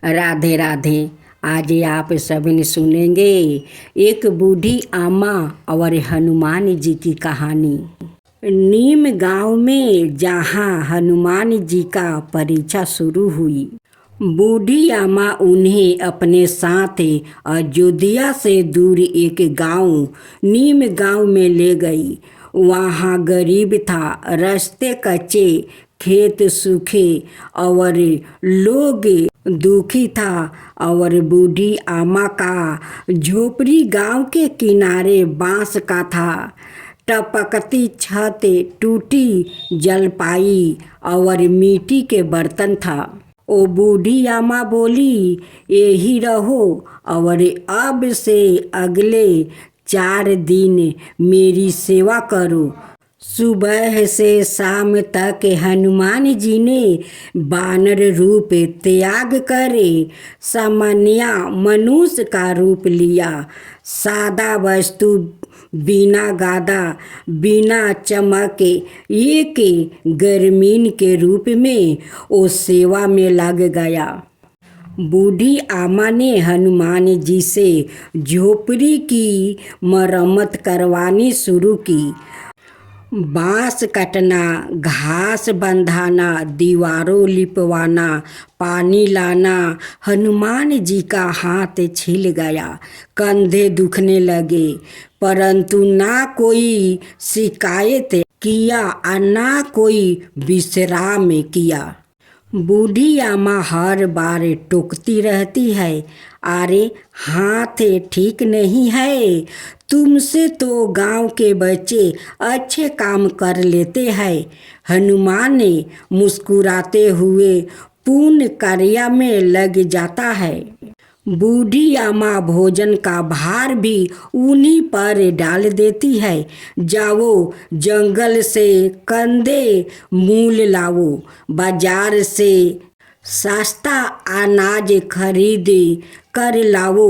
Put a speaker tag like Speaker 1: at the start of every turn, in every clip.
Speaker 1: राधे राधे। आज आप सभी सुनेंगे एक बूढ़ी आमा और हनुमान जी की कहानी। नीम गांव में जहां हनुमान जी का परीक्षा शुरू हुई, बूढ़ी आमा उन्हें अपने साथ अयोध्या से दूर एक गांव नीम गांव में ले गई। वहाँ गरीब था, रास्ते कच्चे, खेत सूखे और लोग दुखी था। और बूढ़ी आमा का झोपड़ी गांव के किनारे बांस का था। टपकती छत, टूटी जलपाई और मिट्टी के बर्तन था। ओ बूढ़ी आमा बोली, यही रहो और अब से अगले 4 दिन मेरी सेवा करो। सुबह से शाम तक हनुमान जी ने वानर रूप त्याग करे सामान्य मनुष्य का रूप लिया। सादा वस्तु, बिना गादा, बिना चमक, एक गर्मीन के रूप में वो सेवा में लग गया। बूढ़ी आमा ने हनुमान जी से झोपड़ी की मरम्मत करवानी शुरू की। बांस काटना, घास बंधाना, दीवारों लिपवाना, पानी लाना। हनुमान जी का हाथ छिल गया, कंधे दुखने लगे, परंतु ना कोई शिकायत किया और ना कोई विश्राम किया। बूढ़ी आमा हर बार टोकती रहती है, अरे हाथ ठीक नहीं है, तुमसे तो गांव के बच्चे अच्छे काम कर लेते हैं। हनुमान ने मुस्कुराते हुए पुण्य कार्य में लग जाता है। बूढ़ी आमा भोजन का भार भी उन्हीं पर डाल देती है। जाओ जंगल से कंदे मूल लाओ, बाजार से सस्ता अनाज खरीद कर लाओ,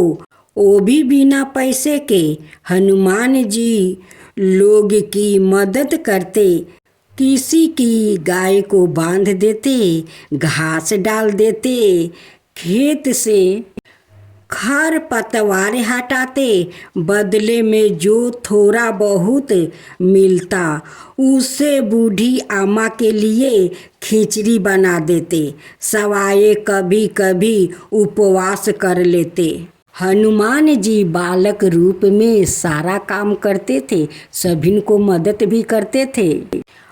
Speaker 1: वो भी बिना पैसे के। हनुमान जी लोग की मदद करते, किसी की गाय को बांध देते, घास डाल देते, खेत से खर पतवार हटाते, बदले में जो थोड़ा बहुत मिलता उसे बूढ़ी आमा के लिए खिचड़ी बना देते, सवाए कभी कभी उपवास कर लेते। हनुमान जी बालक रूप में सारा काम करते थे, सभी को मदद भी करते थे।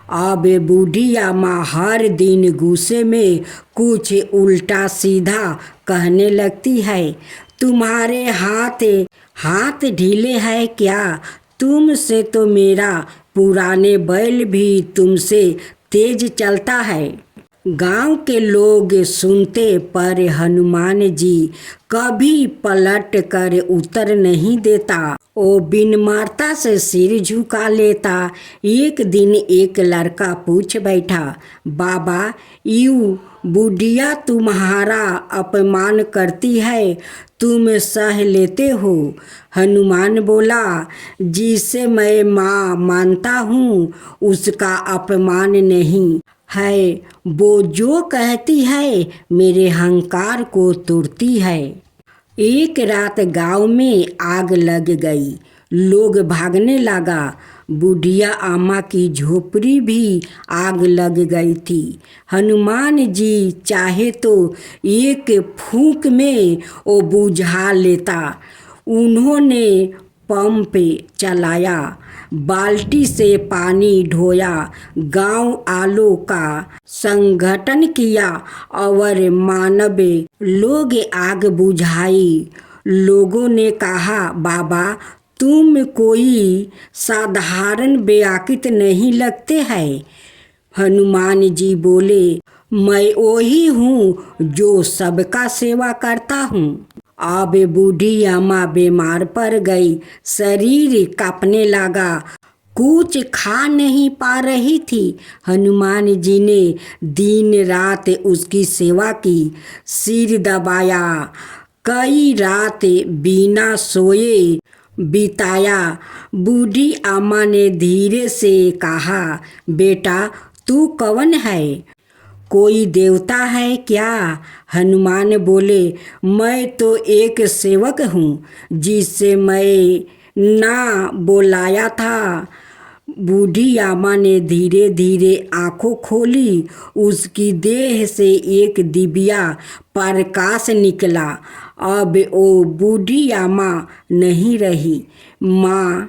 Speaker 1: अब बूढ़ी आमा हर दिन गुस्से में कुछ उल्टा सीधा कहने लगती है। तुम्हारे हाथ ढीले हैं क्या? तुमसे तो मेरा पुराने बैल भी तुमसे तेज चलता है। गांव के लोग सुनते, पर हनुमान जी कभी पलट कर उत्तर नहीं देता। वो विनम्रता से सिर झुका लेता। एक दिन एक लड़का पूछ बैठा, बाबा यूं बुढ़िया तुम्हारा अपमान करती है, तुम सह लेते हो? हनुमान बोला, जिसे मैं माँ मानता हूँ उसका अपमान नहीं है, वो जो कहती है मेरे अहंकार को तोड़ती है। एक रात गांव में आग लग गई, लोग भागने लगा। बुढ़िया आमा की झोपड़ी भी आग लग गई थी। हनुमान जी चाहे तो एक फूंक में वो बुझा लेता। उन्होंने पंप चलाया, बाल्टी से पानी ढोया, गांव आलो का संगठन किया और मानव लोग आग बुझाई। लोगों ने कहा, बाबा तुम कोई साधारण बेअक्ल नहीं लगते हैं। हनुमान जी बोले, मैं वही हूँ जो सबका सेवा करता हूँ। अब बूढ़ी आमा बीमार पड़ गई, शरीर कांपने लगा, कुछ खा नहीं पा रही थी। हनुमान जी ने दिन रात उसकी सेवा की, सिर दबाया, कई रात बिना सोए बिताया। बूढ़ी आमा ने धीरे से कहा, बेटा तू कौन है? कोई देवता है क्या? हनुमान बोले, मैं तो एक सेवक हूँ जिससे मैं ना बुलाया था। बूढ़ी आमा ने धीरे धीरे आंखों खोली। उसकी देह से एक दिव्या प्रकाश निकला। अब वो बूढ़ी आमा नहीं रही, माँ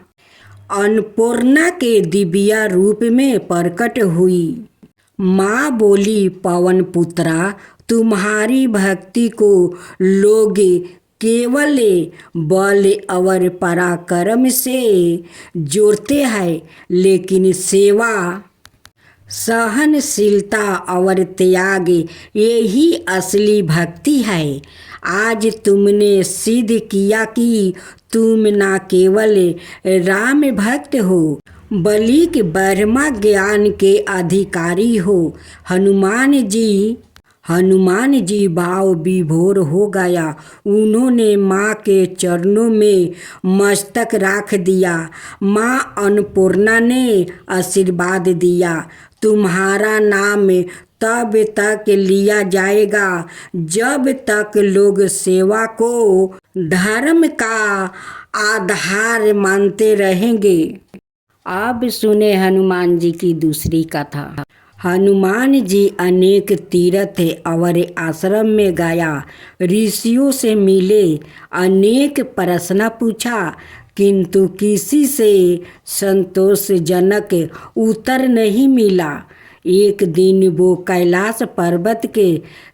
Speaker 1: अन्नपूर्णा के दिव्या रूप में प्रकट हुई। माँ बोली, पवन पुत्रा, तुम्हारी भक्ति को लोग केवल बल और पराक्रम से जोड़ते हैं, लेकिन सेवा, सहनशीलता और त्याग यही असली भक्ति है। आज तुमने सिद्ध किया कि तुम न केवल राम भक्त हो बल्कि ब्रह्म ज्ञान के अधिकारी हो। हनुमान जी भाव विभोर हो गया। उन्होंने माँ के चरणों में मस्तक रख दिया। माँ अन्नपूर्णा ने आशीर्वाद दिया, तुम्हारा नाम तब तक लिया जाएगा जब तक लोग सेवा को धर्म का आधार मानते रहेंगे। अब सुने हनुमान जी की दूसरी कथा। हनुमान जी अनेक तीर्थ और आश्रम में गया, ऋषियों से मिले, अनेक प्रश्न पूछा, किंतु किसी से संतोषजनक उत्तर नहीं मिला। एक दिन वो कैलाश पर्वत के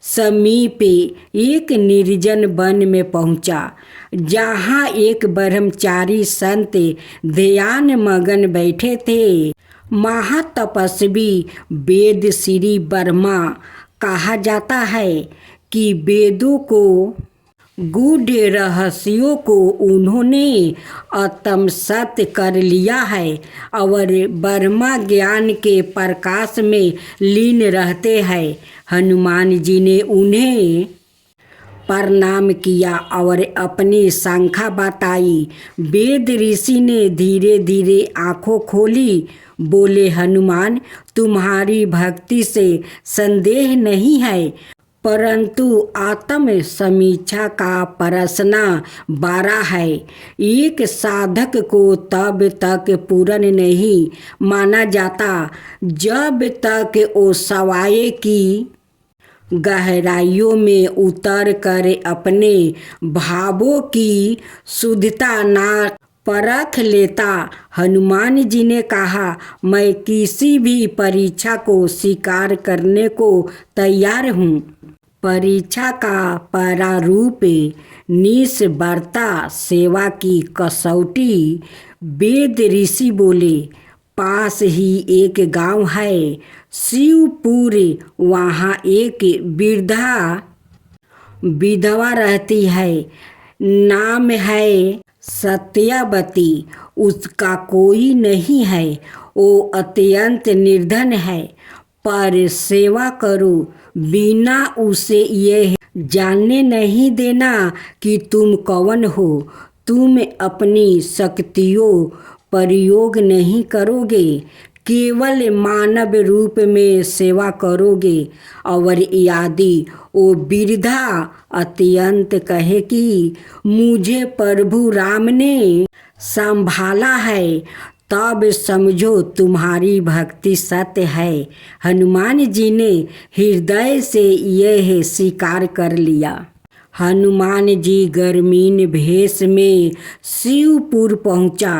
Speaker 1: समीप एक निर्जन वन में पहुंचा, जहाँ एक ब्रह्मचारी संत ध्यान मगन बैठे थे। महातपस्वी वेद श्री ब्रह्मा कहा जाता है कि वेदों को गूढ़ रहस्यों को उन्होंने आत्मसात कर लिया है और ब्रह्मा ज्ञान के प्रकाश में लीन रहते हैं। हनुमान जी ने उन्हें प्रणाम किया और अपनी शंका बताई। वेद ऋषि ने धीरे धीरे आंखों खोली। बोले, हनुमान, तुम्हारी भक्ति से संदेह नहीं है, परंतु आत्म समीक्षा का प्रश्न बड़ा है। एक साधक को तब तक पूर्ण नहीं माना जाता जब तक वो सवाए की गहराइयों में उतर कर अपने भावों की शुद्धता ना परख लेता। हनुमान जी ने कहा, मैं किसी भी परीक्षा को स्वीकार करने को तैयार हूँ। परीक्षा का प्रारूप निष्ठुरता, सेवा की कसौटी। वेद ऋषि बोले, पास ही एक गांव है शिवपुर, वहाँ एक विधवा रहती है, नाम है सत्यवती। उसका कोई नहीं है, वो अत्यंत निर्धन है, पर सेवा करो, बिना उसे यह जानने नहीं देना कि तुम कौन हो। तुम अपनी शक्तियों प्रयोग नहीं करोगे, केवल मानव रूप में सेवा करोगे। और यदि वो वृद्धा अत्यंत कहे कि मुझे प्रभु राम ने संभाला है, तब समझो तुम्हारी भक्ति सत्य है। हनुमान जी ने हृदय से यह स्वीकार कर लिया। हनुमान जी ग्रामीण भेष में शिवपुर पहुंचा।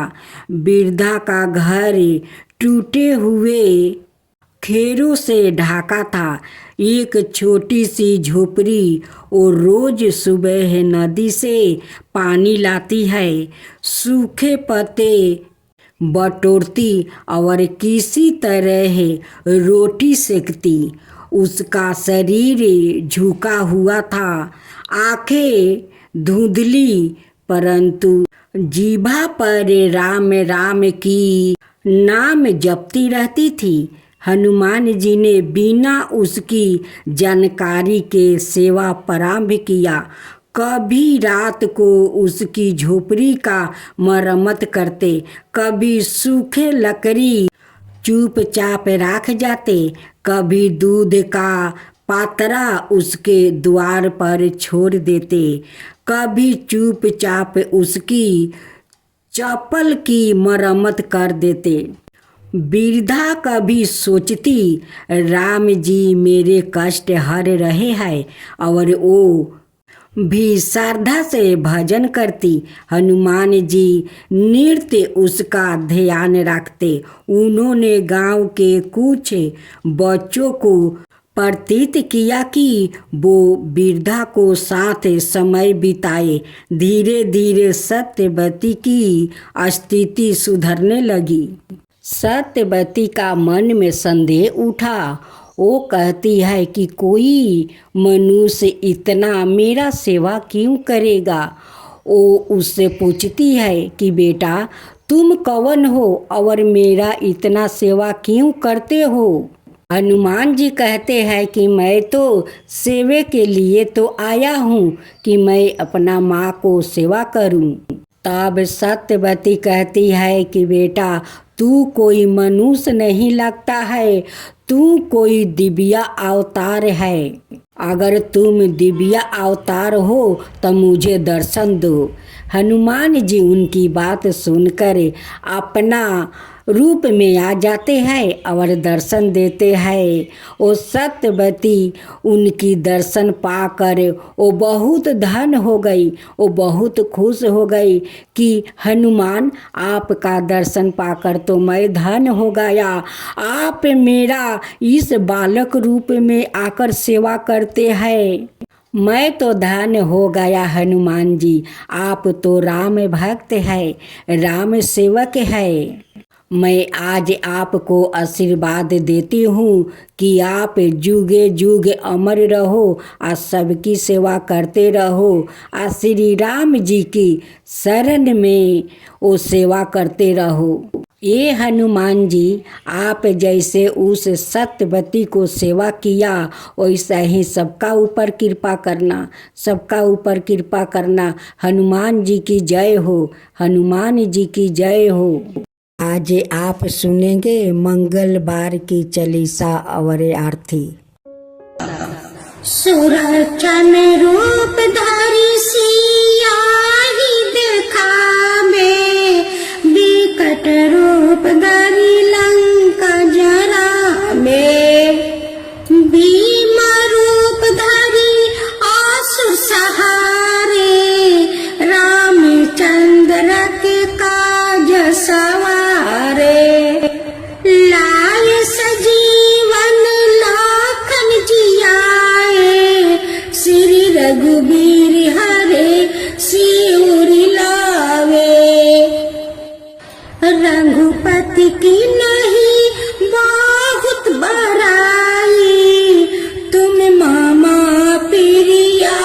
Speaker 1: वृद्धा का घर टूटे हुए खेरों से ढका था। एक छोटी सी झोपड़ी और रोज सुबह नदी से पानी लाती है, सूखे पत्ते बटोरती और किसी तरह रोटी सेकती। उसका शरीर झुका हुआ था, आंखें धुंधली, परंतु जीभा पर राम राम की नाम जपती रहती थी। हनुमान जी ने बिना उसकी जानकारी के सेवा प्रारंभ किया। कभी रात को उसकी झोपड़ी का मरम्मत करते, कभी सूखे लकड़ी चुपचाप राख जाते। कभी दूध का पातरा उसके द्वार पर छोड़ देते, कभी चुपचाप उसकी चप्पल की मरम्मत कर देते। वृद्धा कभी सोचती, राम जी मेरे कष्ट हर रहे हैं, और वो भी श्रद्धा से भजन करती। हनुमान जी नृत्य उसका ध्यान रखते। उन्होंने गांव के कुछ बच्चों को प्रतीत किया कि वो वृद्धा को साथ समय बिताए। धीरे धीरे सत्यवती की स्थिति सुधरने लगी। सत्यवती का मन में संदेह उठा। वो कहती है कि कोई मनुष्य इतना मेरा सेवा क्यों करेगा। वो उससे पूछती है कि बेटा तुम कौन हो और मेरा इतना सेवा क्यों करते हो। हनुमान जी कहते हैं कि मैं तो सेवे के लिए तो आया हूँ कि मैं अपना माँ को सेवा करूँ। तब सत्यवती कहती है कि बेटा तू कोई मनुष्य नहीं लगता है, तू कोई दिव्या अवतार है। अगर तुम दिव्या अवतार हो तो मुझे दर्शन दो। हनुमान जी उनकी बात सुनकर अपना रूप में आ जाते हैं और दर्शन देते हैं। वो सत्यवती उनकी दर्शन पाकर वो बहुत धन्य हो गई। वो बहुत खुश हो गई कि हनुमान आपका दर्शन पाकर तो मैं धन्य हो गया। आप मेरा इस बालक रूप में आकर सेवा करते हैं, मैं तो धन्य हो गया। हनुमान जी आप तो राम भक्त है, राम सेवक है। मैं आज आपको आशीर्वाद देती हूँ कि आप जुगे जुग अमर रहो और सबकी सेवा करते रहो। और श्री राम जी की शरण में वो सेवा करते रहो। ये हनुमान जी आप जैसे उस सत्यवती को सेवा किया वैसा ही सबका ऊपर कृपा करना, सबका ऊपर कृपा करना। हनुमान जी की जय हो, हनुमान जी की जय हो। आज आप सुनेंगे मंगलवार की चालीसा और आरती।
Speaker 2: सुरचन रूप धारी सिया ही दिखावे, विकट रूप धरी लंका जरावे। भीम रूप धरी आसुर सहारे, रामचंद्र के काज सवारे। लाय सजीवन लाखन जियाए, श्री रघुबीर हरे सिर लावे। रघुपति की नहीं बहुत बड़ाई, तुम मामा प्रिया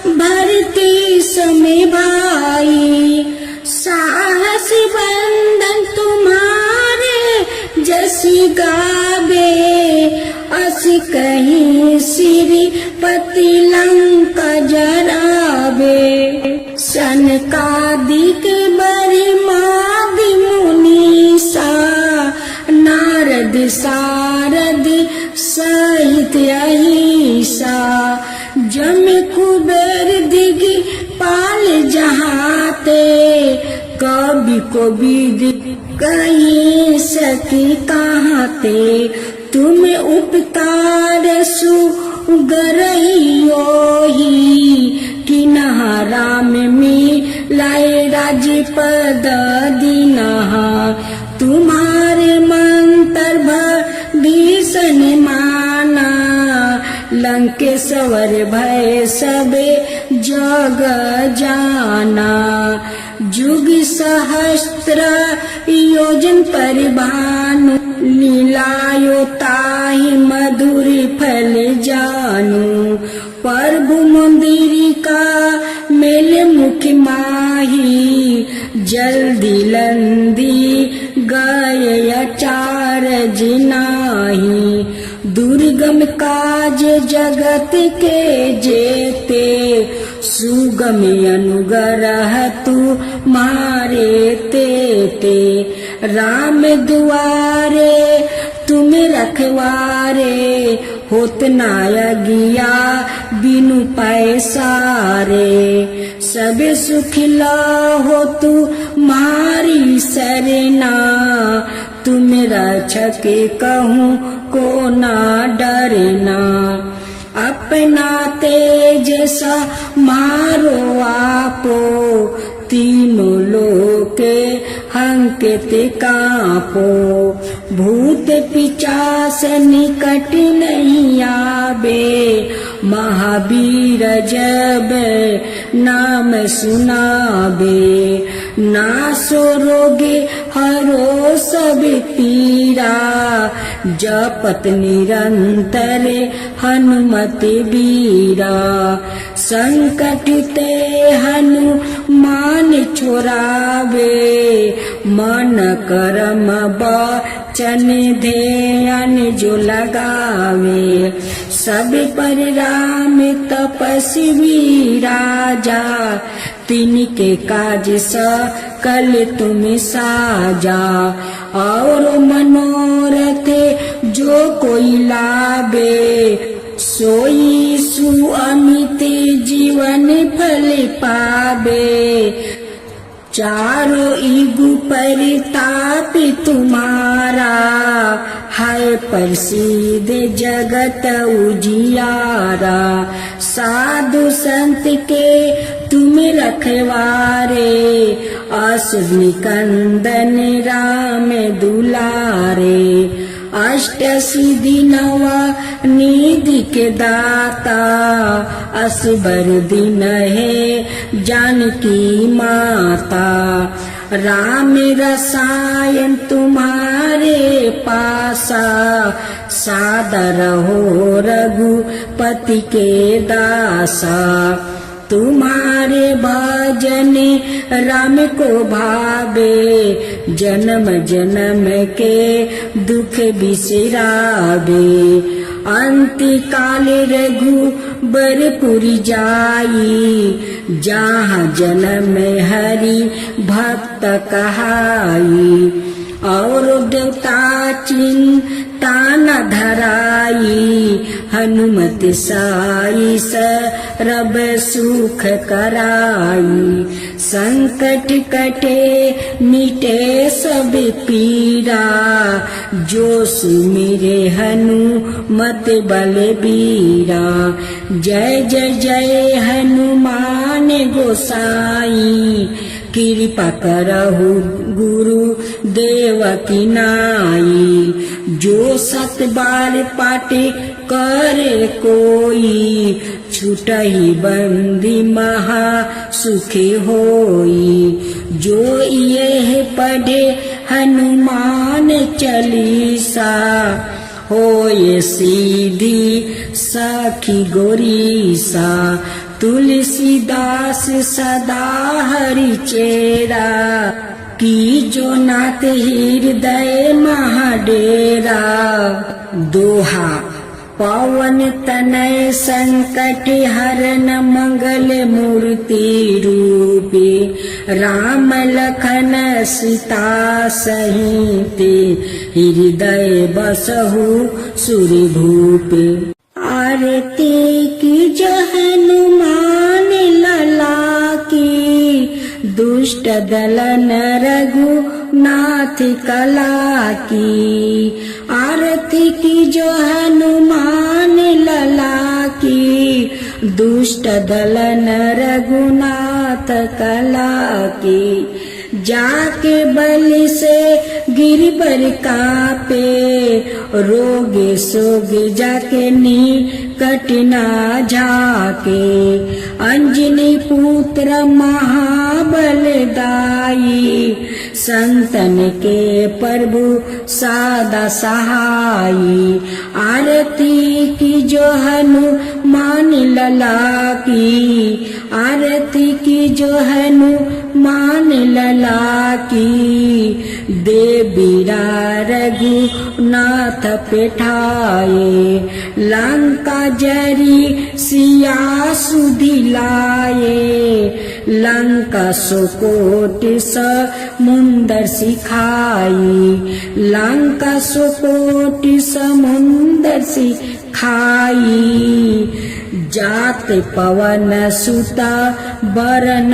Speaker 2: भरते समय भाई। साहस बंदन तुम्हारे जसी गावे, अस कहीं श्रीपति लंका जरावे। सनकादिक बर्मादि मुनीसा, नारद सारद सहित अहिसा। जम कुबेर दिग पाल जहाते, कवि को विद कहीं सकी कहाते। तुम उपकार सुगरहियो ही, कि राम मिलाए राजपद दीनहा। तुम्हारे मंत्र भीषण माना, लंकेश्वर भय सबे जग जाना। जुग सहस्त्र योजन परिभानु, लीलायो ताहि मधुर फल जानू। प्रभु मंदिर का मेल मुख माही, जल्दी लंदी गय अचार जिनाही। दुर्गम काज जगत के जेते, सुगम अनुग्रह तू मारे तेते। राम दुआरे तुम रखवारे, होत नाया गिया बिनु पैसारे। सब सुख हो तू मारी सरना, तुम रक्षक कहूँ को ना डरना। अपना तेज सा मारो आपो, तीनों लोके हंकित कापो। भूत पिचास निकट नहीं आवे, महावीर जब नाम सुनावे। नासो रोगे हरो सब पीरा, जपत निरंतर हनुमत बीरा। संकट ते हनुमान छुड़ावे, मन कर्म वचन ध्यान जो लगावे। सब पर राम तपस्वी राजा, तिनके काज सकल तुम साजा। और मनोरथ जो कोई लावे, सोई सुअमित जीवन फल पावे। चारों युग परिताप तुम्हारा, है प्रसिद्ध जगत उजियारा। साधु संत के तुम रखवारे, असुर निकंदन राम दुलारे। अष्ट सिद्धि नवा निधि के दाता, असबर दिन है जानकी माता। राम रसायन तुम्हारे पासा, सादर हो रघुपति के दासा। तुम्हारे भजन राम को भावे, जन्म जन्म के दुख बिसरावे। अंति काल रघुबरपुरी जाई, जहाँ जन्म हरि भक्त कहाई। और देवता चिंता न धराई, हनुमत साई सरब सुख कराई। संकट कटे मिटे सब पीरा, जो सुमिरे हनुमत बलबीरा। जय जय जय हनुमान गोसाई, कृपा करहु गुरु देव की नाई। जो सत बार पाटे करे कोई, छुटहि बंदी महा सुखी होई। जो ये पढ़े हनुमान चालीसा, होए सीधी सखी गोरीसा। तुलसीदास सदा हरि चेरा, की जो नाथ हृदय महाडेरा। दोहा पवन तनय संकट हरन मंगल मूर्ति रूपे। राम लखन सीता सहिते, हृदय बसहु सुर भूपे। आरती की जो हनुमान लला की, दुष्ट दलन रघुनाथ कला की। आरती की जो हनुमान लला की, दुष्ट दलन रघुनाथ कला की। जाके बल से गिर पर कापे, रोगे सोगे जाके निकट ना जाके। अंजनी पुत्र महाबलदाई, संतन के प्रभु सादा सहाई। आरती की जो हनुमान लला की, आरती की जो हनुमान लला की। देवीरा रघुनाथ पेठाए, लंका जरी सिया सुधि लाए। लंका सुकोटि समुंदर सिखाई, लंका सुकोटि समुंदर सिखाई। जात पवन सुता बरन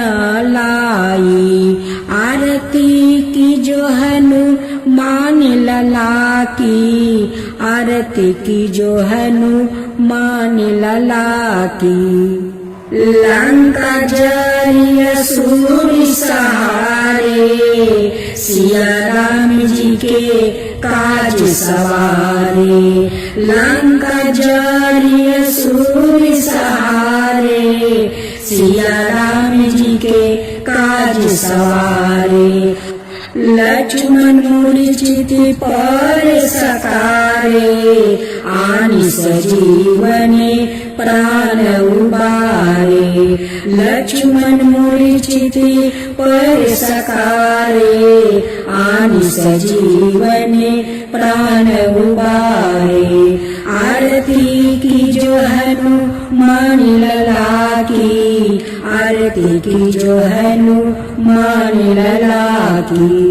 Speaker 2: लाई, आरती की जो हनुमान लला की, आरती की जो हनुमान लला की। लंका जरिया सूर्य सहारे, सिया राम जी के काज सवारे। लंका जरिया सूर्य सहारे, सिया राम जी के काज सवारे। लक्ष्मण मूर्छित पर सकारे, आनि सजीवने प्राण उबारे। लक्ष्मण मूर्छित पर सकारे, आनि सजीवने प्राण उबारे। आरती की जो हनुमान लला की, आरती की जो हनुमान लला की।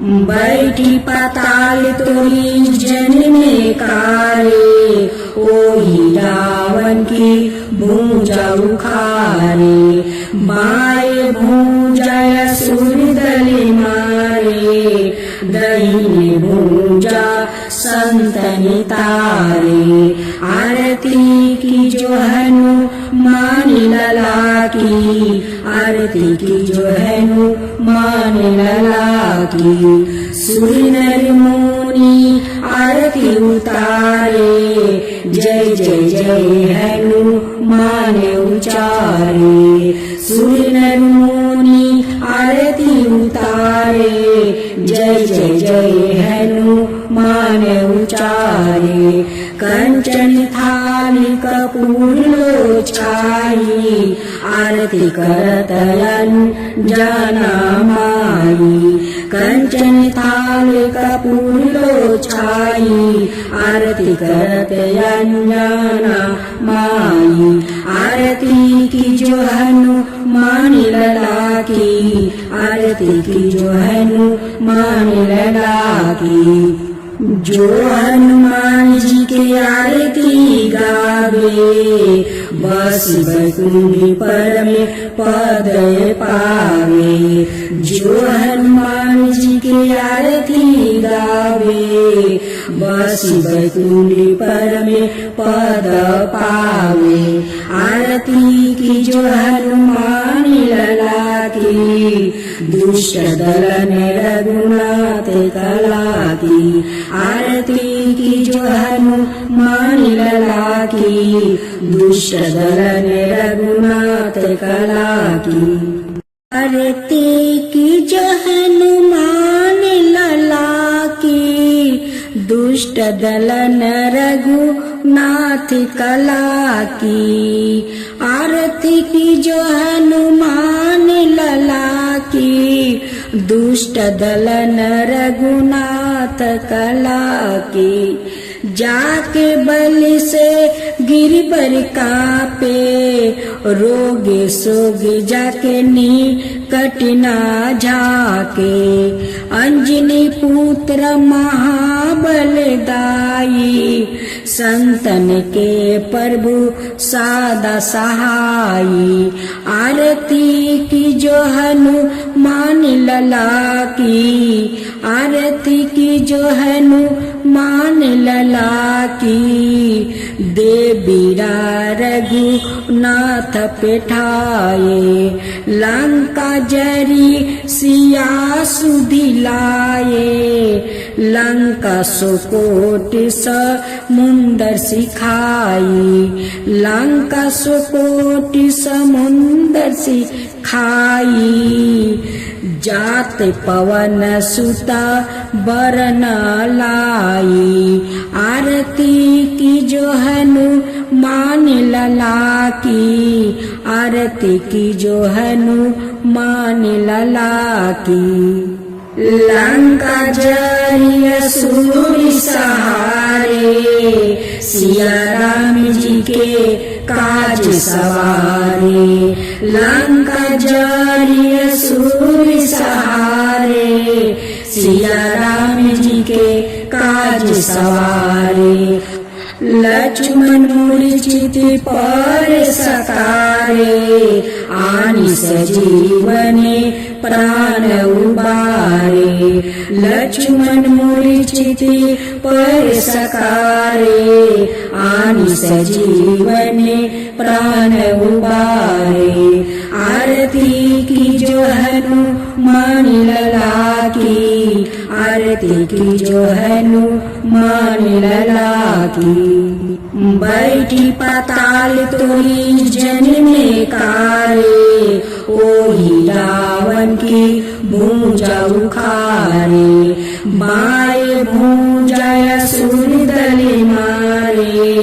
Speaker 2: बैठी पाताल तोरी जनने कारे, ओही रावण की भूजा उखारे। बाएं भूजा असुर दल मारे, दाहिने भूजा संतन तारे। आरती की जो हनुमान लला की, आरती की जो हनुमान लला की। सुर नर मुनि आरती उतारे, जय जय जय हनुमान उचारे। सुर नर मुनि आरती उतारे, जय जय जय हनुमान उचारे। कंचन थाली कपूर लो छाई, आरती करत अंजना माई। कंचन थाली कपूर लो छाई, आरती करत अंजना माई। आरती की जो हनुमान लला की, आरती की जो हनुमान लला की। जो हनुमान जी के आरती गावे, बस बैकुंठ परम पद पावे। जो हनुमान जी के आरती गावे, बस बैकुंठ परम पद पावे। आरती की जो हनुमान लला की, दुष्ट दलन रघुनाथ कला की। आरती की जो हनुमान लला की, दुष्ट दलन रघुनाथ कला की। आरती की जो हनुमान लला की, दुष्ट दलन रघुनाथ कला की। आरती की जो हनुमान लला की, दुष्ट दलन रघुनाथ कला की। जाके बल से गिरबर कापे, रोगे सोगे जाके निकट ना जाके। अंजनी पुत्र महाबल दाई, संतन के प्रभु सादा सहाई। आरती की जो हनुमान लला की, आरती की जो हनुमान लला की। देवीरा रघुनाथ पेठाए, लंका जरी सिया सुदिलाए। लंका सुकोट समुंदर सिखाई, लंका सुकोट समुंदर सिखाई। जात पवन सुता बरन लाई, आरती की जो हनुमान लला की। आरती की जो हनुमान लला की। लंका जरिया सूर्य सहारे, सिया राम जी के काज सवारे लंका जारी असुर सहारे सिया राम जी के काज सवारे लक्ष्मण मूर्छित पर सकारे आनि सजीवने प्राण उबारे लक्ष्मण मूर्छित पर सकारे आनि सजीवने प्राण उबारे आरती की जो हनुमान लला की आरती की जो हनुमान लला की बैठी पाताल तोरी जन्मे कारे ओही रावण की भूजा उखारे बाए भूजा असुर दल मारे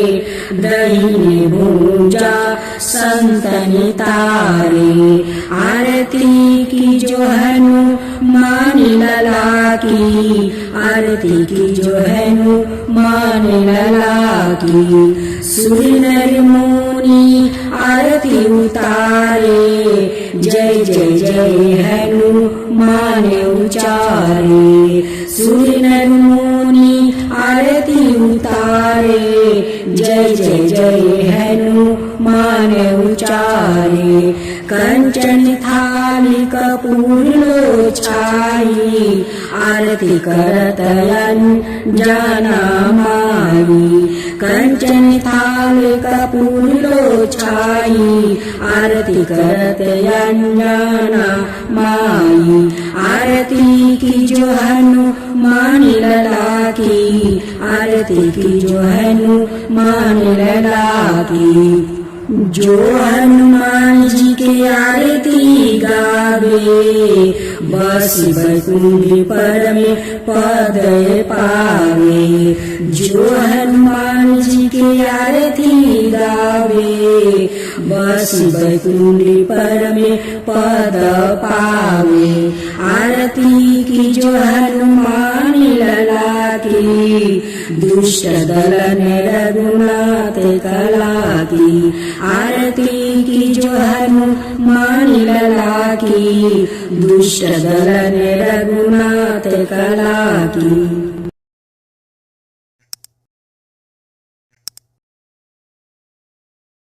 Speaker 2: दहिने भूजा संतनि तारे आरती की जो हनुमान लला की आरती की जो हनुमान लला की सुर नर मुनि आरती उतारे जय जय जय हनुमान उचारे सुर नर मुनि आरती उतारे जय जय जय हनुमान उचारे कंचन थाली कपूर लो छाई आरती करत जाना माई कंचन थाली कपूर लो छाई आरती करत जाना माई आरती की जो हनुमान लला की आरती की जो हनुमान लला की जो हनुमान जी के आरती गावे बस बैकुंठ पर में पद पावे जो हनुमान जी के आरती गावे बस बैकुंठ पर में पद पावे आरती की जो हनुमान लला की दुष्ट दलन रघुनाथ कला की आरती की जो हनुमान लला की दुष्ट दलन रघुनाथ कला की।